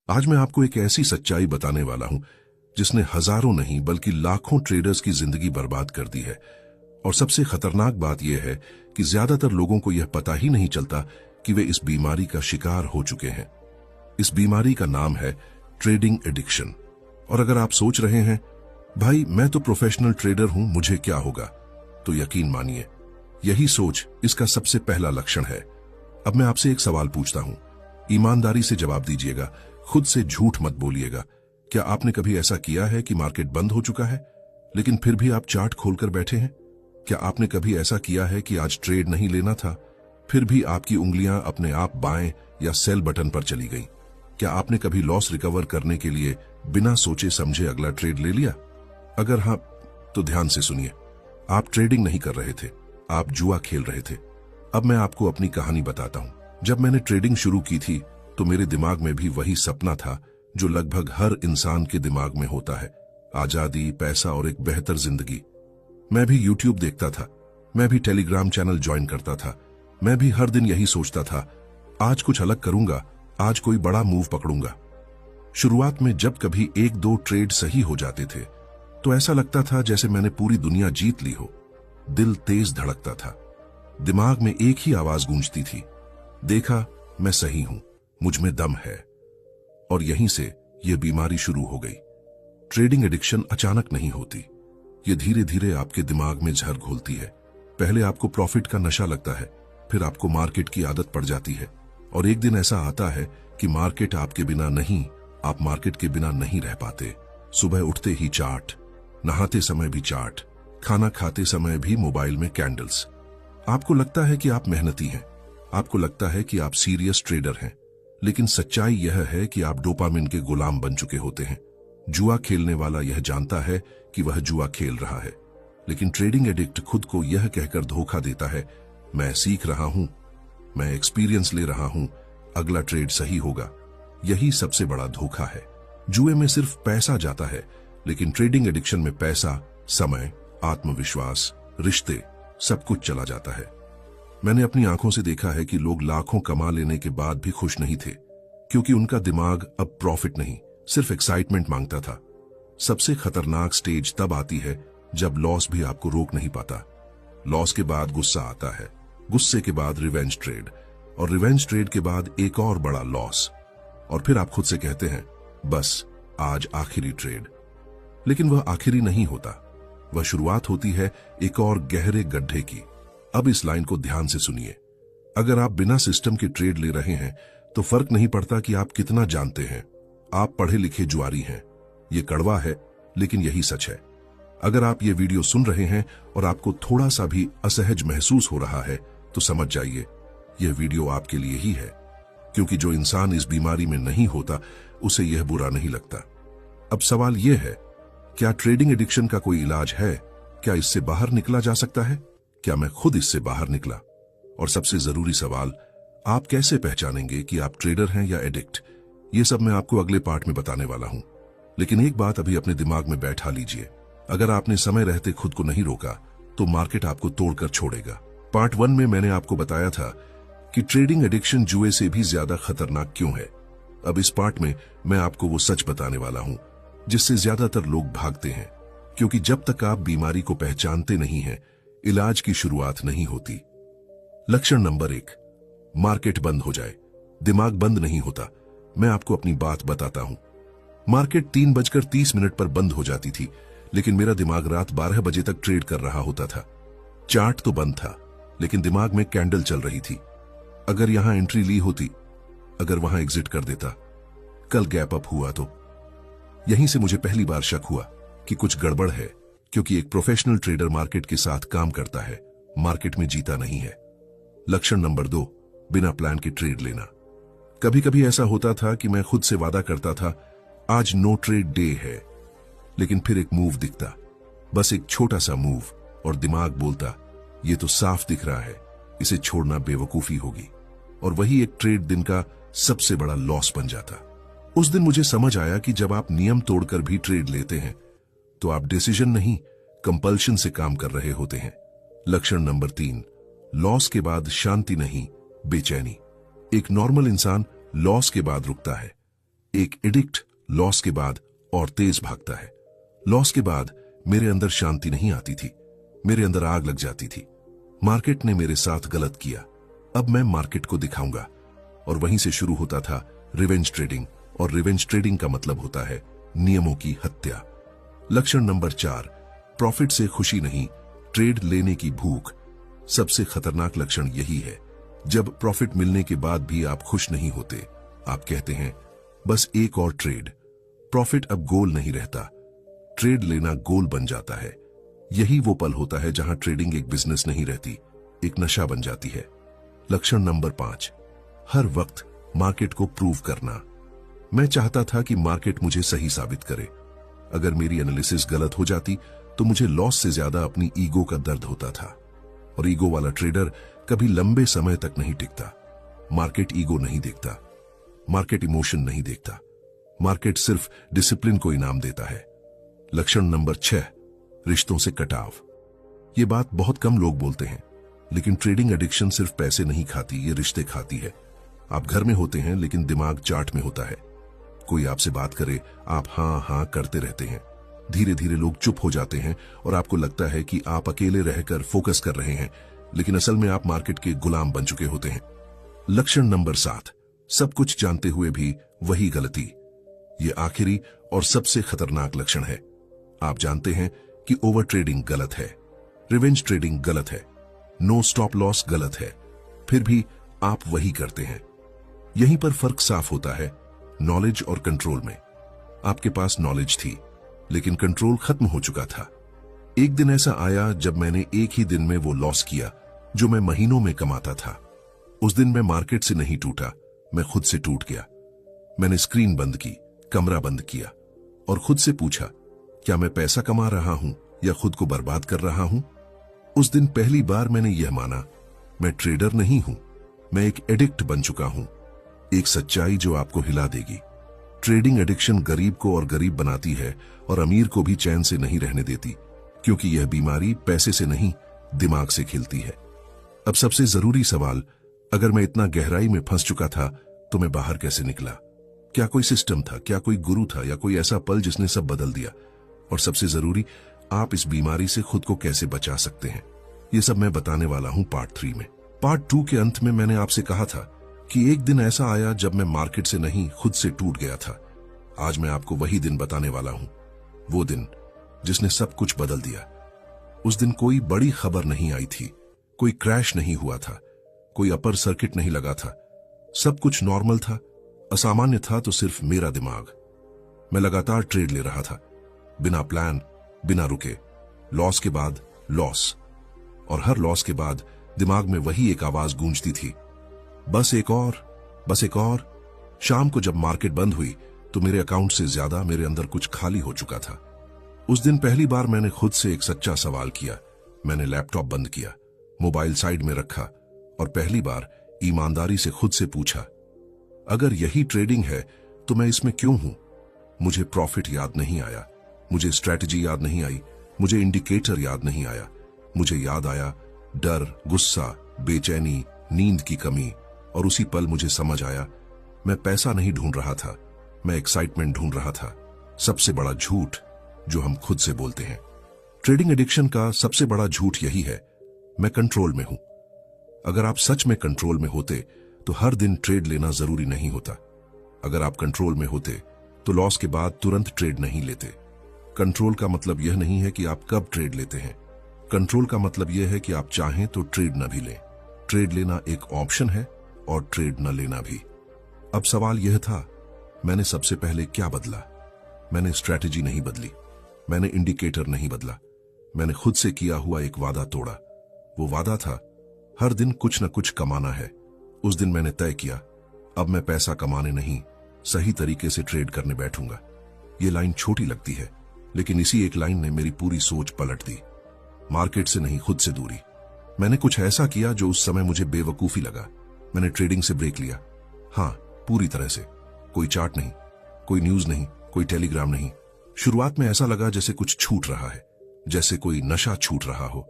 आज मैं आपको एक ऐसी सच्चाई बताने वाला हूं जिसने हजारों नहीं बल्कि लाखों ट्रेडर्स की जिंदगी बर्बाद कर दी है। और सबसे खतरनाक बात यह है कि ज्यादातर लोगों को यह पता ही नहीं चलता कि वे इस बीमारी का शिकार हो चुके हैं। इस बीमारी का नाम है ट्रेडिंग एडिक्शन। और अगर आप सोच रहे हैं भाई मैं तो प्रोफेशनल ट्रेडर हूं, मुझे क्या होगा, तो यकीन मानिए यही सोच इसका सबसे पहला लक्षण है। अब मैं आपसे एक सवाल पूछता हूं, ईमानदारी से जवाब दीजिएगा, खुद से झूठ मत बोलिएगा। क्या आपने कभी ऐसा किया है कि मार्केट बंद हो चुका है लेकिन फिर भी आप चार्ट खोलकर बैठे हैं? क्या आपने कभी ऐसा किया है कि आज ट्रेड नहीं लेना था फिर भी आपकी उंगलियां अपने आप बाएं या सेल बटन पर चली गईं? क्या आपने कभी लॉस रिकवर करने के लिए बिना सोचे समझे अगला ट्रेड ले लिया? अगर हाँ तो ध्यान से सुनिए, आप ट्रेडिंग नहीं कर रहे थे, आप जुआ खेल रहे थे। अब मैं आपको अपनी कहानी बताता हूं। जब मैंने ट्रेडिंग शुरू की थी तो मेरे दिमाग में भी वही सपना था जो लगभग हर इंसान के दिमाग में होता है, आजादी, पैसा और एक बेहतर जिंदगी। मैं भी यूट्यूब देखता था, मैं भी टेलीग्राम चैनल ज्वाइन करता था, मैं भी हर दिन यही सोचता था आज कुछ अलग करूंगा, आज कोई बड़ा मूव पकड़ूंगा। शुरुआत में जब कभी एक दो ट्रेड सही हो जाते थे तो ऐसा लगता था जैसे मैंने पूरी दुनिया जीत ली हो। दिल तेज धड़कता था, दिमाग में एक ही आवाज गूंजती थी, देखा मैं सही हूं, मुझ में दम है। और यहीं से यह बीमारी शुरू हो गई। ट्रेडिंग एडिक्शन अचानक नहीं होती, यह धीरे धीरे आपके दिमाग में जहर घोलती है। पहले आपको प्रॉफिट का नशा लगता है, फिर आपको मार्केट की आदत पड़ जाती है और एक दिन ऐसा आता है कि मार्केट आपके बिना नहीं, आप मार्केट के बिना नहीं रह पाते। सुबह उठते ही चार्ट, नहाते समय भी चार्ट, खाना खाते समय भी मोबाइल में कैंडल्स। आपको लगता है कि आप मेहनती हैं, आपको लगता है कि आप सीरियस ट्रेडर हैं, लेकिन सच्चाई यह है कि आप डोपामिन के गुलाम बन चुके होते हैं। जुआ खेलने वाला यह जानता है कि वह जुआ खेल रहा है, लेकिन ट्रेडिंग एडिक्ट खुद को यह कहकर धोखा देता है, मैं सीख रहा हूं, मैं एक्सपीरियंस ले रहा हूं, अगला ट्रेड सही होगा। यही सबसे बड़ा धोखा है। जुए में सिर्फ पैसा जाता है, लेकिन ट्रेडिंग एडिक्शन में पैसा, समय, आत्मविश्वास, रिश्ते, सब कुछ चला जाता है। मैंने अपनी आंखों से देखा है कि लोग लाखों कमा लेने के बाद भी खुश नहीं थे, क्योंकि उनका दिमाग अब प्रॉफिट नहीं, सिर्फ एक्साइटमेंट मांगता था। सबसे खतरनाक स्टेज तब आती है जब लॉस भी आपको रोक नहीं पाता। लॉस के बाद गुस्सा आता है, गुस्से के बाद रिवेंज ट्रेड, और रिवेंज ट्रेड के बाद एक और बड़ा लॉस, और फिर आप खुद से कहते हैं बस आज आखिरी ट्रेड। लेकिन वह आखिरी नहीं होता, वह शुरुआत होती है एक और गहरे गड्ढे की। अब इस लाइन को ध्यान से सुनिए, अगर आप बिना सिस्टम के ट्रेड ले रहे हैं तो फर्क नहीं पड़ता कि आप कितना जानते हैं, आप पढ़े लिखे जुआरी हैं। ये कड़वा है लेकिन यही सच है। अगर आप ये वीडियो सुन रहे हैं और आपको थोड़ा सा भी असहज महसूस हो रहा है तो समझ जाइए यह वीडियो आपके लिए ही है, क्योंकि जो इंसान इस बीमारी में नहीं होता उसे यह बुरा नहीं लगता। अब सवाल यह है, क्या ट्रेडिंग एडिक्शन का कोई इलाज है? क्या इससे बाहर निकला जा सकता है? क्या मैं खुद इससे बाहर निकला? और सबसे जरूरी सवाल, आप कैसे पहचानेंगे कि आप ट्रेडर हैं या एडिक्ट? ये सब मैं आपको अगले पार्ट में बताने वाला हूं। लेकिन एक बात अभी अपने दिमाग में बैठा लीजिए, अगर आपने समय रहते खुद को नहीं रोका तो मार्केट आपको तोड़कर छोड़ेगा। पार्ट 1 में मैंने आपको बताया था कि ट्रेडिंग एडिक्शन जुए से भी ज्यादा खतरनाक क्यों है। अब इस पार्ट में मैं आपको वो सच बताने वाला हूं जिससे ज्यादातर लोग भागते हैं, क्योंकि जब तक आप बीमारी को पहचानते नहीं हैं इलाज की शुरुआत नहीं होती। लक्षण नंबर 1, मार्केट बंद हो जाए। दिमाग बंद नहीं होता, मैं आपको अपनी बात बताता हूं। मार्केट 3:30 पर बंद हो जाती थी, लेकिन मेरा दिमाग रात 12 बजे तक ट्रेड कर रहा होता था। चार्ट तो बंद था लेकिन दिमाग में कैंडल चल रही थी। अगर यहां एंट्री ली होती, अगर वहां एग्जिट कर देता, कल गैप अप हुआ तो। यहीं से मुझे पहली बार शक हुआ कि कुछ गड़बड़ है, क्योंकि एक प्रोफेशनल ट्रेडर मार्केट के साथ काम करता है, मार्केट में जीता नहीं है। लक्षण नंबर 2, बिना प्लान के ट्रेड लेना। कभी कभी ऐसा होता था कि मैं खुद से वादा करता था आज नो ट्रेड डे है, लेकिन फिर एक मूव दिखता, बस एक छोटा सा मूव, और दिमाग बोलता ये तो साफ दिख रहा है, इसे छोड़ना बेवकूफी होगी, और वही एक ट्रेड दिन का सबसे बड़ा लॉस बन जाता। उस दिन मुझे समझ आया कि जब आप नियम तोड़कर भी ट्रेड लेते हैं तो आप डिसीजन नहीं, कंपल्शन से काम कर रहे होते हैं। लक्षण नंबर 3, लॉस के बाद शांति नहीं, बेचैनी। एक नॉर्मल इंसान लॉस के बाद रुकता है, एक एडिक्ट लॉस के बाद और तेज भागता है। लॉस के बाद मेरे अंदर शांति नहीं आती थी, मेरे अंदर आग लग जाती थी। मार्केट ने मेरे साथ गलत किया, अब मैं मार्केट को दिखाऊंगा। और वहीं से शुरू होता था रिवेंज ट्रेडिंग, और रिवेंज ट्रेडिंग का मतलब होता है नियमों की हत्या। लक्षण नंबर 4, प्रॉफिट से खुशी नहीं, ट्रेड लेने की भूख। सबसे खतरनाक लक्षण यही है, जब प्रॉफिट मिलने के बाद भी आप खुश नहीं होते। आप कहते हैं बस एक और ट्रेड। प्रॉफिट अब गोल नहीं रहता, ट्रेड लेना गोल बन जाता है। यही वो पल होता है जहां ट्रेडिंग एक बिजनेस नहीं रहती, एक नशा बन जाती है। लक्षण नंबर 5, हर वक्त मार्केट को प्रूव करना। मैं चाहता था कि मार्केट मुझे सही साबित करे। अगर मेरी एनालिसिस गलत हो जाती तो मुझे लॉस से ज्यादा अपनी ईगो का दर्द होता था। और ईगो वाला ट्रेडर कभी लंबे समय तक नहीं टिकता। मार्केट ईगो नहीं देखता, मार्केट इमोशन नहीं देखता, मार्केट सिर्फ डिसिप्लिन को इनाम देता है। लक्षण नंबर 6, रिश्तों से कटाव। ये बात बहुत कम लोग बोलते हैं, लेकिन ट्रेडिंग एडिक्शन सिर्फ पैसे नहीं खाती, ये रिश्ते खाती है। आप घर में होते हैं लेकिन दिमाग चाट में होता है। कोई आपसे बात करे, आप हाँ हाँ करते रहते हैं। धीरे धीरे लोग चुप हो जाते हैं और आपको लगता है कि आप अकेले रहकर फोकस कर रहे हैं, लेकिन असल में आप मार्केट के गुलाम बन चुके होते हैं। लक्षण नंबर 7, सब कुछ जानते हुए भी वही गलती। ये आखिरी और सबसे खतरनाक लक्षण है। आप जानते हैं कि ओवर ट्रेडिंग गलत है, रिवेंज ट्रेडिंग गलत है, नो स्टॉप लॉस गलत है, फिर भी आप वही करते हैं। यहीं पर फर्क साफ होता है, नॉलेज और कंट्रोल में। आपके पास नॉलेज थी, लेकिन कंट्रोल खत्म हो चुका था। एक दिन ऐसा आया जब मैंने एक ही दिन में वो लॉस किया जो मैं महीनों में कमाता था। उस दिन मैं मार्केट से नहीं टूटा, मैं खुद से टूट गया। मैंने स्क्रीन बंद की, कमरा बंद किया और खुद से पूछा, क्या मैं पैसा कमा रहा हूं या खुद को बर्बाद कर रहा हूं? उस दिन पहली बार मैंने यह माना, मैं ट्रेडर नहीं हूं, मैं एक एडिक्ट बन चुका हूं। एक सच्चाई जो आपको हिला देगी। ट्रेडिंग एडिक्शन गरीब को और गरीब बनाती है और अमीर को भी चैन से नहीं रहने देती, क्योंकि यह बीमारी पैसे से नहीं, दिमाग से खिलती है। अब सबसे जरूरी सवाल, अगर मैं इतना गहराई में फंस चुका था तो मैं बाहर कैसे निकला? क्या कोई सिस्टम था, क्या कोई गुरु था, या कोई ऐसा पल जिसने सब बदल दिया? और सबसे जरूरी, आप इस बीमारी से खुद को कैसे बचा सकते हैं? ये सब मैं बताने वाला हूं पार्ट 3 में। पार्ट 2 के अंत में मैंने आपसे कहा था कि एक दिन ऐसा आया जब मैं मार्केट से नहीं, खुद से टूट गया था। आज मैं आपको वही दिन बताने वाला हूं, वो दिन जिसने सब कुछ बदल दिया। उस दिन कोई बड़ी खबर नहीं आई थी, कोई क्रैश नहीं हुआ था, कोई अपर सर्किट नहीं लगा था। सब कुछ नॉर्मल था, असामान्य था तो सिर्फ मेरा दिमाग। मैं लगातार ट्रेड ले रहा था, बिना प्लान, बिना रुके, लॉस के बाद लॉस, और हर लॉस के बाद दिमाग में वही एक आवाज गूंजती थी, बस एक और, बस एक और। शाम को जब मार्केट बंद हुई तो मेरे अकाउंट से ज्यादा मेरे अंदर कुछ खाली हो चुका था। उस दिन पहली बार मैंने खुद से एक सच्चा सवाल किया। मैंने लैपटॉप बंद किया, मोबाइल साइड में रखा और पहली बार ईमानदारी से खुद से पूछा, अगर यही ट्रेडिंग है तो मैं इसमें क्यों हूं? मुझे प्रॉफिट याद नहीं आया, मुझे स्ट्रैटेजी याद नहीं आई, मुझे इंडिकेटर याद नहीं आया। मुझे याद आया डर, गुस्सा, बेचैनी, नींद की कमी, और उसी पल मुझे समझ आया, मैं पैसा नहीं ढूंढ रहा था, मैं एक्साइटमेंट ढूंढ रहा था। सबसे बड़ा झूठ जो हम खुद से बोलते हैं। ट्रेडिंग एडिक्शन का सबसे बड़ा झूठ यही है, मैं कंट्रोल में हूं। अगर आप सच में कंट्रोल में होते तो हर दिन ट्रेड लेना जरूरी नहीं होता। अगर आप कंट्रोल में होते तो लॉस के बाद तुरंत ट्रेड नहीं लेते। कंट्रोल का मतलब यह नहीं है कि आप कब ट्रेड लेते हैं, कंट्रोल का मतलब यह है कि आप चाहें तो ट्रेड न भी लें। ट्रेड लेना एक ऑप्शन है और ट्रेड न लेना भी। अब सवाल यह था, मैंने सबसे पहले क्या बदला? मैंने स्ट्रैटेजी नहीं बदली, मैंने इंडिकेटर नहीं बदला, मैंने खुद से किया हुआ एक वादा तोड़ा। वो वादा था, हर दिन कुछ न कुछ कमाना है। उस दिन मैंने तय किया, अब मैं पैसा कमाने नहीं, सही तरीके से ट्रेड करने बैठूंगा। ये लाइन छोटी लगती है, लेकिन इसी एक लाइन ने मेरी पूरी सोच पलट दी। मार्केट से नहीं, खुद से दूरी। मैंने कुछ ऐसा किया जो उस समय मुझे बेवकूफी लगा। मैंने ट्रेडिंग से ब्रेक लिया, हाँ, पूरी तरह से। कोई चार्ट नहीं, कोई न्यूज नहीं, कोई टेलीग्राम नहीं। शुरुआत में ऐसा लगा जैसे कुछ छूट रहा है, जैसे कोई नशा छूट रहा हो।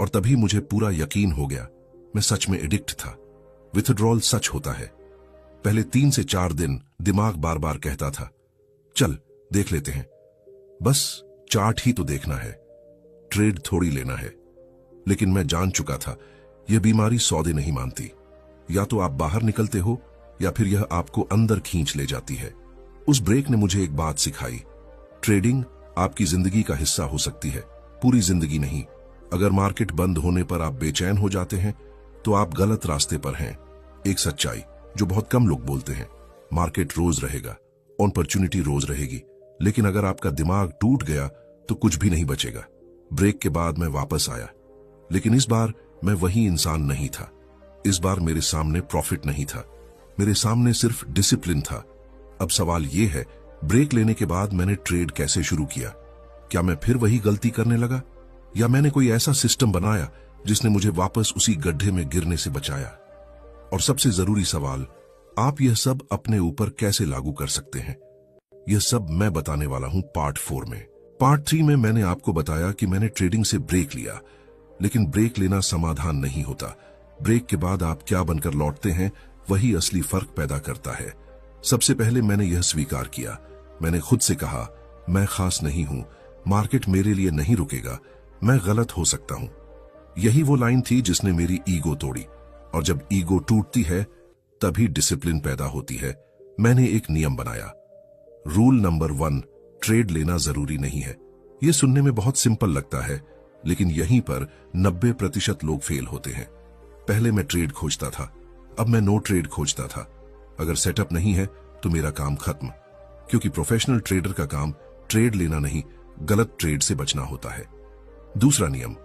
और तभी मुझे पूरा यकीन हो गया, मैं सच में एडिक्ट था। विथड्रॉल सच होता है, पहले 3 से 4 दिन दिमाग बार बार कहता था, चल देख लेते हैं, बस चार्ट ही तो देखना है, ट्रेड थोड़ी लेना है। लेकिन मैं जान चुका था यह बीमारी सौदे नहीं मानती। या तो आप बाहर निकलते हो या फिर यह आपको अंदर खींच ले जाती है। उस ब्रेक ने मुझे एक बात सिखाई, ट्रेडिंग आपकी जिंदगी का हिस्सा हो सकती है, पूरी जिंदगी नहीं। अगर मार्केट बंद होने पर आप बेचैन हो जाते हैं तो आप गलत रास्ते पर हैं। एक सच्चाई जो बहुत कम लोग बोलते हैं, मार्केट रोज रहेगा, अपॉर्चुनिटी रोज रहेगी, लेकिन अगर आपका दिमाग टूट गया तो कुछ भी नहीं बचेगा। ब्रेक के बाद मैं वापस आया, लेकिन इस बार मैं वही इंसान नहीं था। इस बार मेरे सामने प्रॉफिट नहीं था, मेरे सामने सिर्फ डिसिप्लिन था। अब सवाल यह है, ब्रेक लेने के बाद मैंने ट्रेड कैसे शुरू किया? क्या मैं फिर वही गलती करने लगा, या मैंने कोई ऐसा सिस्टम बनाया जिसने मुझे वापस उसी गड्ढे में गिरने से बचाया? और सबसे जरूरी सवाल, आप यह सब अपने ऊपर कैसे लागू कर सकते हैं? यह सब मैं बताने वाला हूं पार्ट 4 में। पार्ट 3 में मैंने आपको बताया कि मैंने ट्रेडिंग से ब्रेक लिया, लेकिन ब्रेक लेना समाधान नहीं होता। ब्रेक के बाद आप क्या बनकर लौटते हैं वही असली फर्क पैदा करता है। सबसे पहले मैंने यह स्वीकार किया, मैंने खुद से कहा, मैं खास नहीं हूं, मार्केट मेरे लिए नहीं रुकेगा, मैं गलत हो सकता हूं। यही वो लाइन थी जिसने मेरी ईगो तोड़ी, और जब ईगो टूटती है तभी डिसिप्लिन पैदा होती है। मैंने एक नियम बनाया, रूल नंबर 1, ट्रेड लेना जरूरी नहीं है। यह सुनने में बहुत सिंपल लगता है, लेकिन यहीं पर 90% लोग फेल होते हैं। पहले मैं ट्रेड खोजता था, अब मैं नो ट्रेड खोजता था। अगर सेटअप नहीं है तो मेरा काम खत्म, क्योंकि प्रोफेशनल ट्रेडर का काम ट्रेड लेना नहीं, गलत ट्रेड से बचना होता है। दूसरा नियम,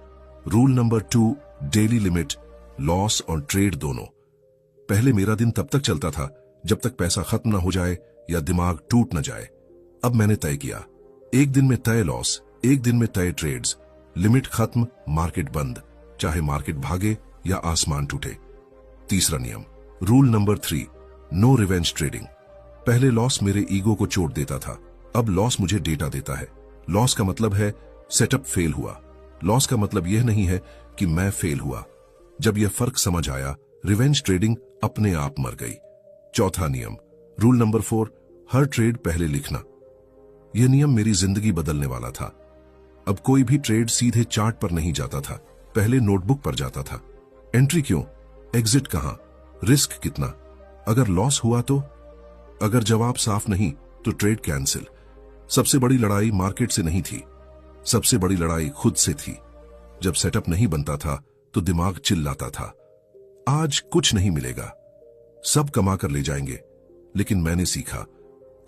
rule number 2, daily limit, loss और ट्रेड दोनों। पहले मेरा दिन तब तक चलता था जब तक पैसा खत्म ना हो जाए या दिमाग टूट ना जाए। अब मैंने तय किया, एक दिन में तय लॉस, एक दिन में तय ट्रेड्स, लिमिट खत्म, मार्केट बंद, चाहे मार्केट भागे या आसमान टूटे। तीसरा नियम, rule number 3, no revenge trading. पहले लॉस मेरे ईगो को चोट देता था, अब लॉस मुझे डेटा देता है। लॉस का मतलब है सेटअप फेल हुआ, लॉस का मतलब यह नहीं है कि मैं फेल हुआ। जब यह फर्क समझ आया, रिवेंज ट्रेडिंग अपने आप मर गई। चौथा नियम, रूल नंबर 4, हर ट्रेड पहले लिखना। यह नियम मेरी जिंदगी बदलने वाला था। अब कोई भी ट्रेड सीधे चार्ट पर नहीं जाता था, पहले नोटबुक पर जाता था। एंट्री क्यों, एग्जिट कहां, रिस्क कितना, अगर लॉस हुआ तो, अगर जवाब साफ नहीं तो ट्रेड कैंसिल। सबसे बड़ी लड़ाई मार्केट से नहीं थी, सबसे बड़ी लड़ाई खुद से थी। जब सेटअप नहीं बनता था तो दिमाग चिल्लाता था, आज कुछ नहीं मिलेगा, सब कमा कर ले जाएंगे। लेकिन मैंने सीखा,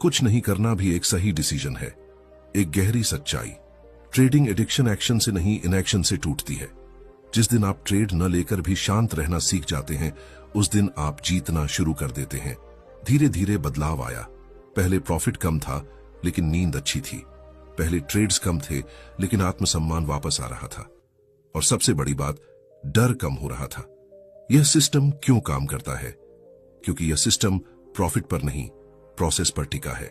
कुछ नहीं करना भी एक सही डिसीजन है। एक गहरी सच्चाई, ट्रेडिंग एडिक्शन एक्शन से नहीं, इनएक्शन से टूटती है। जिस दिन आप ट्रेड न लेकर भी शांत रहना सीख जाते हैं, उस दिन आप जीतना शुरू कर देते हैं। धीरे धीरे बदलाव आया। पहले प्रॉफिट कम था लेकिन नींद अच्छी थी। पहले ट्रेड्स कम थे लेकिन आत्मसम्मान वापस आ रहा था। और सबसे बड़ी बात, डर कम हो रहा था। यह सिस्टम क्यों काम करता है? क्योंकि यह सिस्टम प्रॉफिट पर नहीं, प्रोसेस पर टिका है।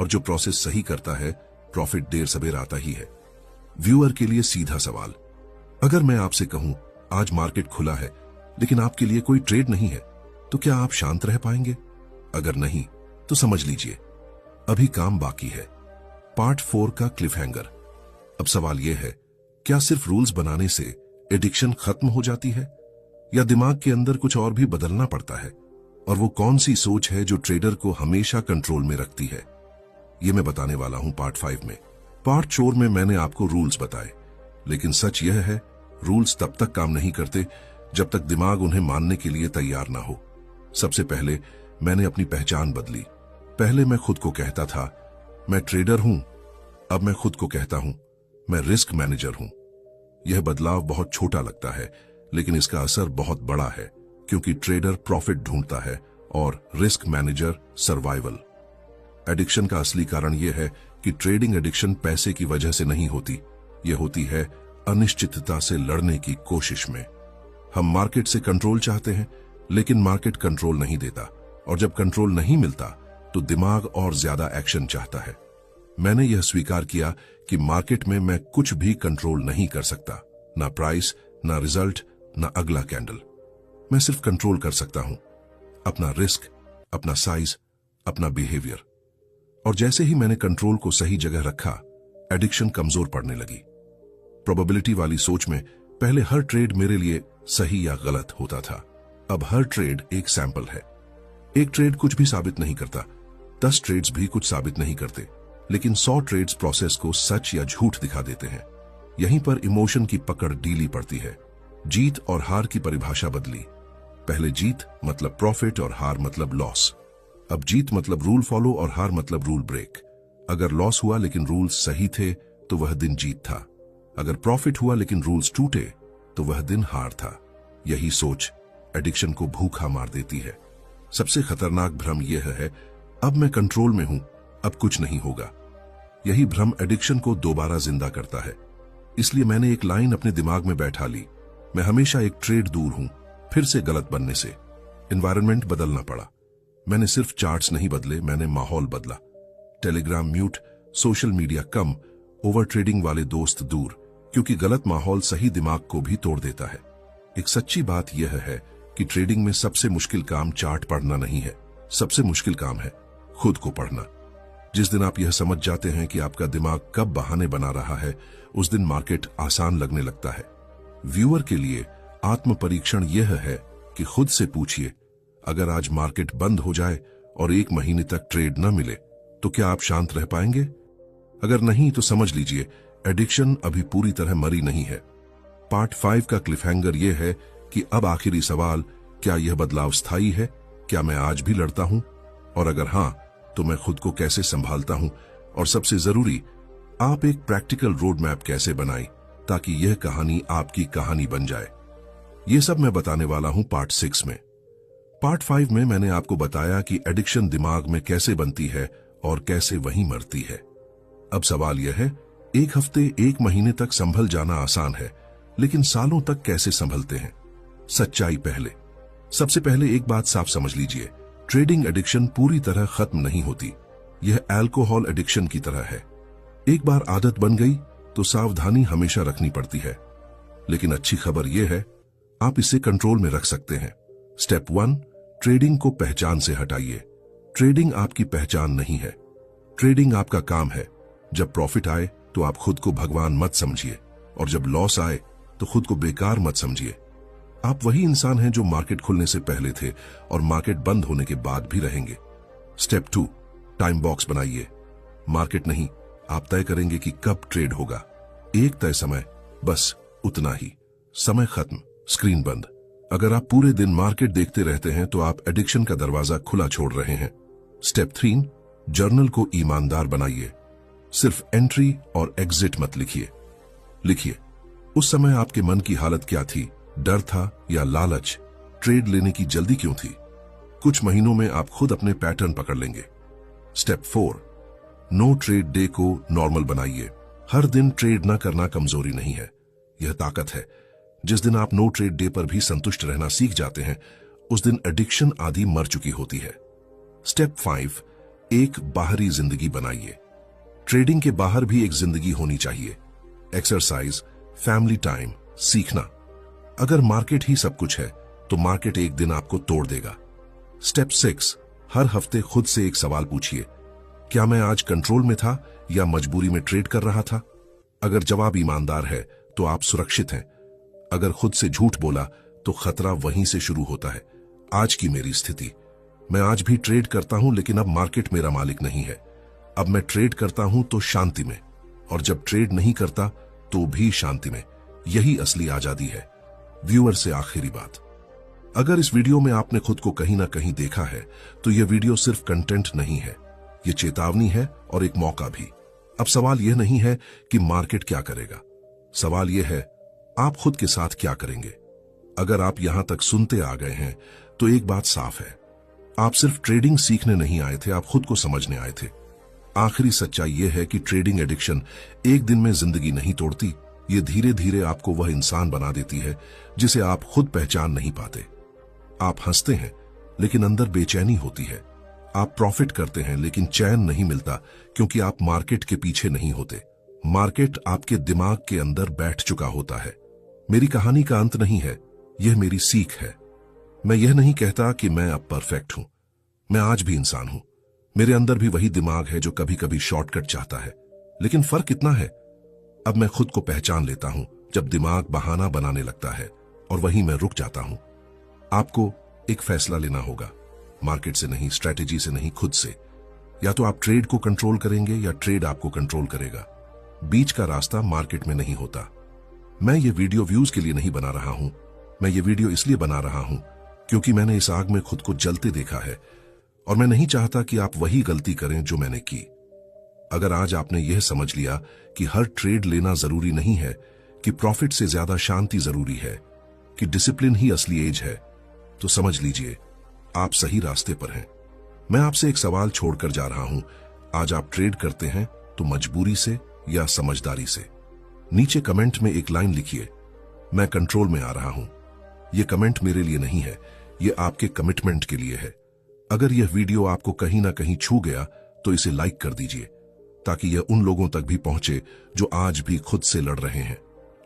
और जो प्रोसेस सही करता है, प्रॉफिट देर सवेर आता ही है। व्यूअर के लिए सीधा सवाल, अगर मैं आपसे कहूं आज मार्केट खुला है लेकिन आपके लिए कोई ट्रेड नहीं है, तो क्या आप शांत रह पाएंगे? अगर नहीं तो समझ लीजिए अभी काम बाकी है। पार्ट 4 का क्लिफ हैंगर। अब सवाल यह है, क्या सिर्फ रूल्स बनाने से एडिक्शन खत्म हो जाती है, या दिमाग के अंदर कुछ और भी बदलना पड़ता है? और वो कौन सी सोच है जो ट्रेडर को हमेशा कंट्रोल में रखती है? ये मैं बताने वाला हूं पार्ट 5 में। पार्ट 4 में मैंने आपको रूल्स बताए, लेकिन सच यह है, रूल्स तब तक काम नहीं करते जब तक दिमाग उन्हें मानने के लिए तैयार ना हो। सबसे पहले मैंने अपनी पहचान बदली। पहले मैं खुद को कहता था मैं ट्रेडर हूं, अब मैं खुद को कहता हूं मैं रिस्क मैनेजर हूं। यह बदलाव बहुत छोटा लगता है, लेकिन इसका असर बहुत बड़ा है, क्योंकि ट्रेडर प्रॉफिट ढूंढता है और रिस्क मैनेजर सर्वाइवल। एडिक्शन का असली कारण यह है कि ट्रेडिंग एडिक्शन पैसे की वजह से नहीं होती, यह होती है अनिश्चितता से लड़ने की कोशिश में। हम मार्केट से कंट्रोल चाहते हैं, लेकिन मार्केट कंट्रोल नहीं देता, और जब कंट्रोल नहीं मिलता तो दिमाग और ज्यादा एक्शन चाहता है। मैंने यह स्वीकार किया कि मार्केट में मैं कुछ भी कंट्रोल नहीं कर सकता, ना प्राइस, ना रिजल्ट, ना अगला कैंडल। मैं सिर्फ कंट्रोल कर सकता हूं अपना रिस्क, अपना साइज, अपना बिहेवियर। और जैसे ही मैंने कंट्रोल को सही जगह रखा, एडिक्शन कमजोर पड़ने लगी। प्रोबेबिलिटी वाली सोच में पहले हर ट्रेड मेरे लिए सही या गलत होता था। अब हर ट्रेड एक सैंपल है। एक ट्रेड कुछ भी साबित नहीं करता, 10 ट्रेड्स भी कुछ साबित नहीं करते, लेकिन 100 ट्रेड्स प्रोसेस को सच या झूठ दिखा देते हैं। यहीं पर इमोशन की पकड़ ढीली पड़ती है। जीत और हार की परिभाषा बदली। पहले जीत मतलब प्रॉफिट और हार मतलब लॉस। अब जीत मतलब रूल फॉलो और हार मतलब रूल ब्रेक। अगर लॉस हुआ लेकिन रूल्स सही थे तो वह दिन जीत था। अगर प्रॉफिट हुआ लेकिन रूल्स टूटे तो वह दिन हार था। यही सोच एडिक्शन को भूखा मार देती है। सबसे खतरनाक भ्रम यह है, अब मैं कंट्रोल में हूं, अब कुछ नहीं होगा। यही भ्रम एडिक्शन को दोबारा जिंदा करता है। इसलिए मैंने एक लाइन अपने दिमाग में बैठा ली, मैं हमेशा एक ट्रेड दूर हूं फिर से गलत बनने से। एनवायरनमेंट बदलना पड़ा। मैंने सिर्फ चार्ट्स नहीं बदले, मैंने माहौल बदला। टेलीग्राम म्यूट, सोशल मीडिया कम, ओवर ट्रेडिंग वाले दोस्त दूर, क्योंकि गलत माहौल सही दिमाग को भी तोड़ देता है। एक सच्ची बात यह है कि ट्रेडिंग में सबसे मुश्किल काम चार्ट पढ़ना नहीं है, सबसे मुश्किल काम है खुद को पढ़ना। जिस दिन आप यह समझ जाते हैं कि आपका दिमाग कब बहाने बना रहा है, उस दिन मार्केट आसान लगने लगता है। व्यूअर के लिए आत्म परीक्षण यह है कि खुद से पूछिए, अगर आज मार्केट बंद हो जाए और 1 महीने तक ट्रेड न मिले तो क्या आप शांत रह पाएंगे? अगर नहीं तो समझ लीजिए एडिक्शन अभी पूरी तरह मरी नहीं है। पार्ट 5 का क्लिफहैंगर यह है कि अब आखिरी सवाल, क्या यह बदलाव स्थायी है? क्या मैं आज भी लड़ता हूं? और अगर हां, तो मैं खुद को कैसे संभालता हूं? और सबसे जरूरी, आप एक प्रैक्टिकल रोड मैप कैसे बनाएं ताकि यह कहानी आपकी कहानी बन जाए। यह सब मैं बताने वाला हूं पार्ट 6 में। पार्ट 5 में मैंने आपको बताया कि एडिक्शन दिमाग में कैसे बनती है और कैसे वहीं मरती है। अब सवाल यह है, 1 हफ्ते 1 महीने तक संभल जाना आसान है, लेकिन सालों तक कैसे संभलते हैं? सच्चाई पहले। सबसे पहले एक बात साफ समझ लीजिए, ट्रेडिंग एडिक्शन पूरी तरह खत्म नहीं होती। यह अल्कोहल एडिक्शन की तरह है। एक बार आदत बन गई तो सावधानी हमेशा रखनी पड़ती है। लेकिन अच्छी खबर यह है, आप इसे कंट्रोल में रख सकते हैं। स्टेप 1, ट्रेडिंग को पहचान से हटाइए। ट्रेडिंग आपकी पहचान नहीं है। ट्रेडिंग आपका काम है। जब प्रॉफिट आए तो आप खुद को भगवान मत समझिए, और जब लॉस आए तो खुद को बेकार मत समझिए। आप वही इंसान हैं जो मार्केट खुलने से पहले थे और मार्केट बंद होने के बाद भी रहेंगे। स्टेप 2, टाइम बॉक्स बनाइए। मार्केट नहीं, आप तय करेंगे कि कब ट्रेड होगा। एक तय समय, बस उतना ही। समय खत्म, स्क्रीन बंद। अगर आप पूरे दिन मार्केट देखते रहते हैं तो आप एडिक्शन का दरवाजा खुला छोड़ रहे हैं। स्टेप 3, जर्नल को ईमानदार बनाइए। सिर्फ एंट्री और एग्जिट मत लिखिए। लिखिए, उस समय आपके मन की हालत क्या थी? डर था या लालच? ट्रेड लेने की जल्दी क्यों थी? कुछ महीनों में आप खुद अपने पैटर्न पकड़ लेंगे। स्टेप 4, नो ट्रेड डे को नॉर्मल बनाइए। हर दिन ट्रेड ना करना कमजोरी नहीं है, यह ताकत है। जिस दिन आप नो ट्रेड डे पर भी संतुष्ट रहना सीख जाते हैं, उस दिन एडिक्शन आधी मर चुकी होती है। स्टेप 5, एक बाहरी जिंदगी बनाइए। ट्रेडिंग के बाहर भी एक जिंदगी होनी चाहिए। एक्सरसाइज, फैमिली टाइम, सीखना। अगर मार्केट ही सब कुछ है तो मार्केट एक दिन आपको तोड़ देगा। स्टेप 6, हर हफ्ते खुद से एक सवाल पूछिए, क्या मैं आज कंट्रोल में था या मजबूरी में ट्रेड कर रहा था? अगर जवाब ईमानदार है तो आप सुरक्षित हैं। अगर खुद से झूठ बोला तो खतरा वहीं से शुरू होता है। आज की मेरी स्थिति, मैं आज भी ट्रेड करता हूं, लेकिन अब मार्केट मेरा मालिक नहीं है। अब मैं ट्रेड करता हूं तो शांति में, और जब ट्रेड नहीं करता तो भी शांति में। यही असली आजादी है। व्यूअर से आखिरी बात, अगर इस वीडियो में आपने खुद को कहीं ना कहीं देखा है तो यह वीडियो सिर्फ कंटेंट नहीं है, यह चेतावनी है और एक मौका भी। अब सवाल यह नहीं है कि मार्केट क्या करेगा, सवाल यह है आप खुद के साथ क्या करेंगे। अगर आप यहां तक सुनते आ गए हैं तो एक बात साफ है, आप सिर्फ ट्रेडिंग सीखने नहीं आए थे, आप खुद को समझने आए थे। आखिरी सच्चाई यह है कि ट्रेडिंग एडिक्शन एक दिन में जिंदगी नहीं तोड़ती, ये धीरे धीरे आपको वह इंसान बना देती है जिसे आप खुद पहचान नहीं पाते। आप हंसते हैं लेकिन अंदर बेचैनी होती है। आप प्रॉफिट करते हैं लेकिन चैन नहीं मिलता, क्योंकि आप मार्केट के पीछे नहीं होते। मार्केट आपके दिमाग के अंदर बैठ चुका होता है। मेरी कहानी का अंत नहीं है, यह मेरी सीख है। मैं यह नहीं कहता कि मैं अब परफेक्ट हूं, मैं आज भी इंसान हूं। मेरे अंदर भी वही दिमाग है जो कभी कभी शॉर्टकट चाहता है। लेकिन फर्क इतना है, अब मैं खुद को पहचान लेता हूं जब दिमाग बहाना बनाने लगता है, और वहीं मैं रुक जाता हूं। आपको एक फैसला लेना होगा, मार्केट से नहीं, स्ट्रैटेजी से नहीं, खुद से। या तो आप ट्रेड को कंट्रोल करेंगे या ट्रेड आपको कंट्रोल करेगा। बीच का रास्ता मार्केट में नहीं होता। मैं ये वीडियो व्यूज के लिए नहीं बना रहा हूं, मैं ये वीडियो इसलिए बना रहा हूं क्योंकि मैंने इस आग में खुद को जलते देखा है, और मैं नहीं चाहता कि आप वही गलती करें जो मैंने की। अगर आज आपने यह समझ लिया कि हर ट्रेड लेना जरूरी नहीं है, कि प्रॉफिट से ज्यादा शांति जरूरी है, कि डिसिप्लिन ही असली एज है, तो समझ लीजिए आप सही रास्ते पर हैं। मैं आपसे एक सवाल छोड़कर जा रहा हूं, आज आप ट्रेड करते हैं तो मजबूरी से या समझदारी से? नीचे कमेंट में एक लाइन लिखिए, मैं कंट्रोल में आ रहा हूं। यह कमेंट मेरे लिए नहीं है, यह आपके कमिटमेंट के लिए है। अगर यह वीडियो आपको कहीं ना कहीं छू गया तो इसे लाइक कर दीजिए, ताकि यह उन लोगों तक भी पहुंचे जो आज भी खुद से लड़ रहे हैं।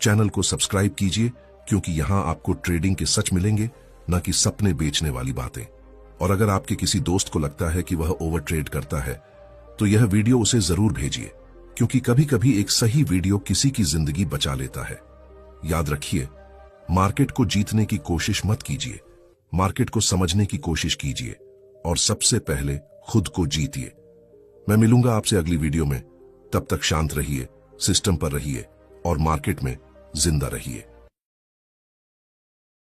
चैनल को सब्सक्राइब कीजिए, क्योंकि यहां आपको ट्रेडिंग के सच मिलेंगे, न कि सपने बेचने वाली बातें। और अगर आपके किसी दोस्त को लगता है कि वह ओवर ट्रेड करता है, तो यह वीडियो उसे जरूर भेजिए, क्योंकि कभी कभी एक सही वीडियो किसी की जिंदगी बचा लेता है। याद रखिए, मार्केट को जीतने की कोशिश मत कीजिए, मार्केट को समझने की कोशिश कीजिए, और सबसे पहले खुद को जीतिए। मैं मिलूंगा आपसे अगली वीडियो में। तब तक शांत रहिए, सिस्टम पर रहिए, और मार्केट में जिंदा रहिए।